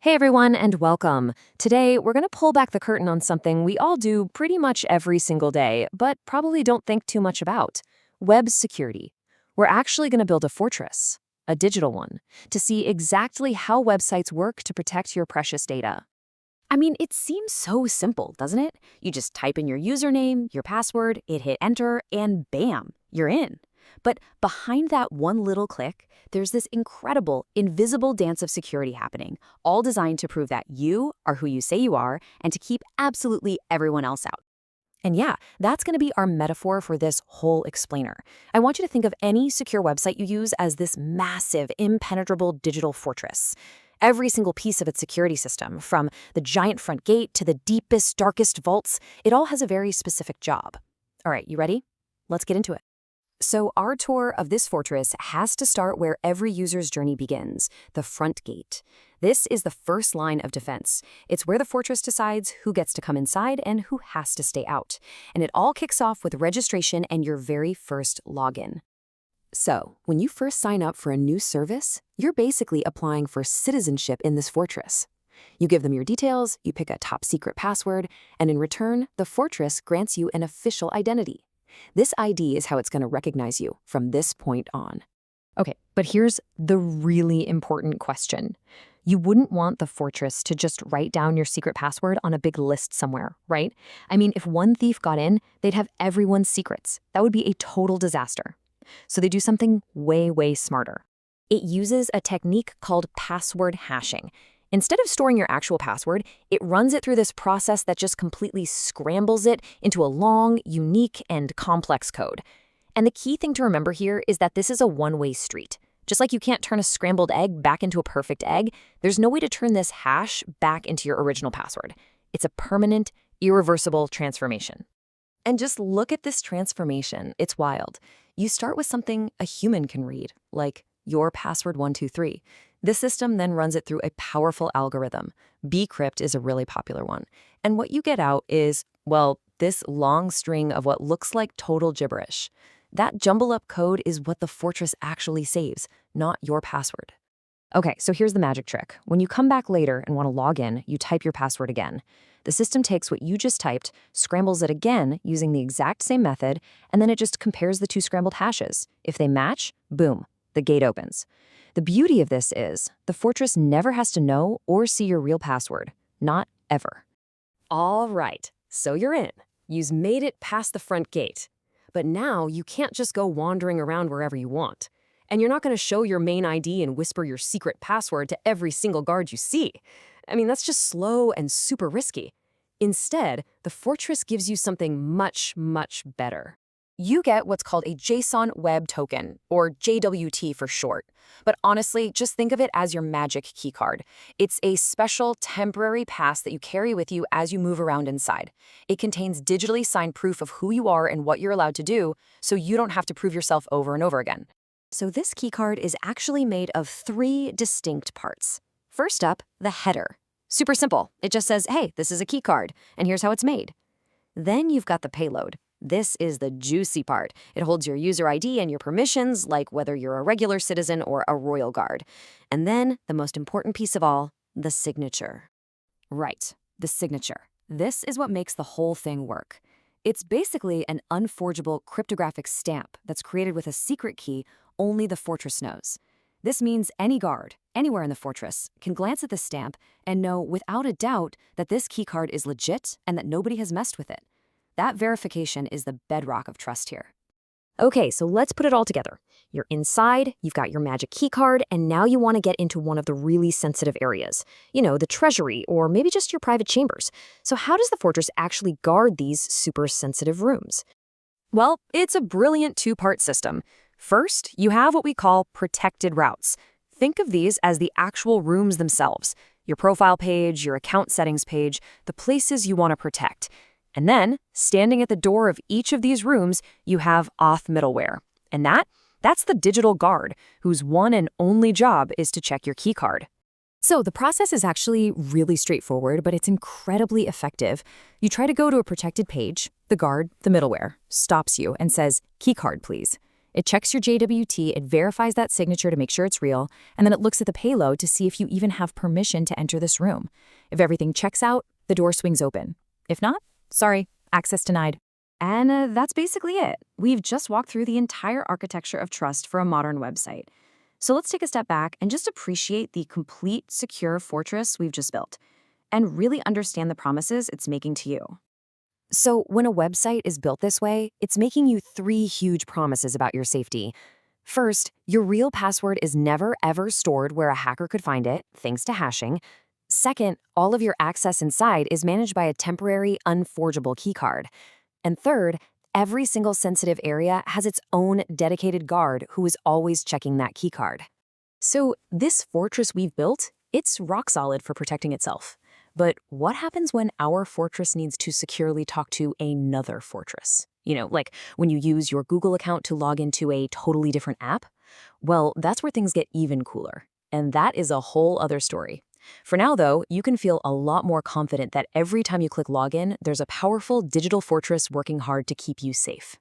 Hey everyone, and welcome. Today, we're going to pull back the curtain on something we all do pretty much every single day, but probably don't think too much about: web security. We're actually going to build a fortress, a digital one, to see exactly how websites work to protect your precious data. I mean, it seems so simple, doesn't it? You just type in your username, your password, hit enter, and bam, you're in. But behind that one little click, there's this incredible, invisible dance of security happening, all designed to prove that you are who you say you are and to keep absolutely everyone else out. And yeah, that's going to be our metaphor for this whole explainer. I want you to think of any secure website you use as this massive, impenetrable digital fortress. Every single piece of its security system, from the giant front gate to the deepest, darkest vaults, it all has a very specific job. All right, you ready? Let's get into it. So our tour of this fortress has to start where every user's journey begins, the front gate. This is the first line of defense. It's where the fortress decides who gets to come inside and who has to stay out. And it all kicks off with registration and your very first login. So, when you first sign up for a new service, you're basically applying for citizenship in this fortress. You give them your details, you pick a top secret password, and in return, the fortress grants you an official identity. This ID is how it's going to recognize you from this point on. Okay, but here's the really important question. You wouldn't want the fortress to just write down your secret password on a big list somewhere, right? I mean, if one thief got in, they'd have everyone's secrets. That would be a total disaster. So they do something way, way smarter. It uses a technique called password hashing. Instead of storing your actual password, it runs it through this process that just completely scrambles it into a long, unique, and complex code. And the key thing to remember here is that this is a one-way street. Just like you can't turn a scrambled egg back into a perfect egg, there's no way to turn this hash back into your original password. It's a permanent, irreversible transformation. And just look at this transformation. It's wild. You start with something a human can read, like your password 123. This system then runs it through a powerful algorithm. Bcrypt is a really popular one. And what you get out is, well, this long string of what looks like total gibberish. That jumble-up code is what the fortress actually saves, not your password. Okay, so here's the magic trick. When you come back later and want to log in, you type your password again. The system takes what you just typed, scrambles it again using the exact same method, and then it just compares the two scrambled hashes. If they match, boom, the gate opens. The beauty of this is the fortress never has to know or see your real password. Not ever. All right, so you're in. You've made it past the front gate. But now you can't just go wandering around wherever you want. And you're not going to show your main ID and whisper your secret password to every single guard you see. I mean, that's just slow and super risky. Instead, the fortress gives you something much, much better. You get what's called a JSON Web Token, or JWT for short. But honestly, just think of it as your magic keycard. It's a special temporary pass that you carry with you as you move around inside. It contains digitally signed proof of who you are and what you're allowed to do, so you don't have to prove yourself over and over again. So this keycard is actually made of 3 distinct parts. First up, the header. Super simple. It just says, hey, this is a keycard, and here's how it's made. Then you've got the payload. This is the juicy part. It holds your user ID and your permissions, like whether you're a regular citizen or a royal guard. And then, the most important piece of all, the signature. Right, the signature. This is what makes the whole thing work. It's basically an unforgeable cryptographic stamp that's created with a secret key only the fortress knows. This means any guard, anywhere in the fortress, can glance at the stamp and know without a doubt that this keycard is legit and that nobody has messed with it. That verification is the bedrock of trust here. Okay, so let's put it all together. You're inside, you've got your magic keycard, and now you want to get into one of the really sensitive areas. You know, the treasury, or maybe just your private chambers. So how does the fortress actually guard these super sensitive rooms? Well, it's a brilliant 2-part system. First, you have what we call protected routes. Think of these as the actual rooms themselves. Your profile page, your account settings page, the places you want to protect. And then, standing at the door of each of these rooms, you have auth middleware. And that's the digital guard, whose one and only job is to check your keycard. So the process is actually really straightforward, but it's incredibly effective. You try to go to a protected page, the guard, the middleware, stops you and says, keycard, please. It checks your JWT, it verifies that signature to make sure it's real, and then it looks at the payload to see if you even have permission to enter this room. If everything checks out, the door swings open. If not, sorry, access denied. And that's basically it. We've just walked through the entire architecture of trust for a modern website. So let's take a step back and just appreciate the complete secure fortress we've just built, and really understand the promises it's making to you. So when a website is built this way, it's making you 3 huge promises about your safety. First, your real password is never ever stored where a hacker could find it, thanks to hashing. Second, all of your access inside is managed by a temporary, unforgeable keycard. And third, every single sensitive area has its own dedicated guard who is always checking that keycard. So this fortress we've built, it's rock solid for protecting itself. But what happens when our fortress needs to securely talk to another fortress? Like when you use your Google account to log into a totally different app? Well, that's where things get even cooler. And that is a whole other story. For now, though, you can feel a lot more confident that every time you click login, there's a powerful digital fortress working hard to keep you safe.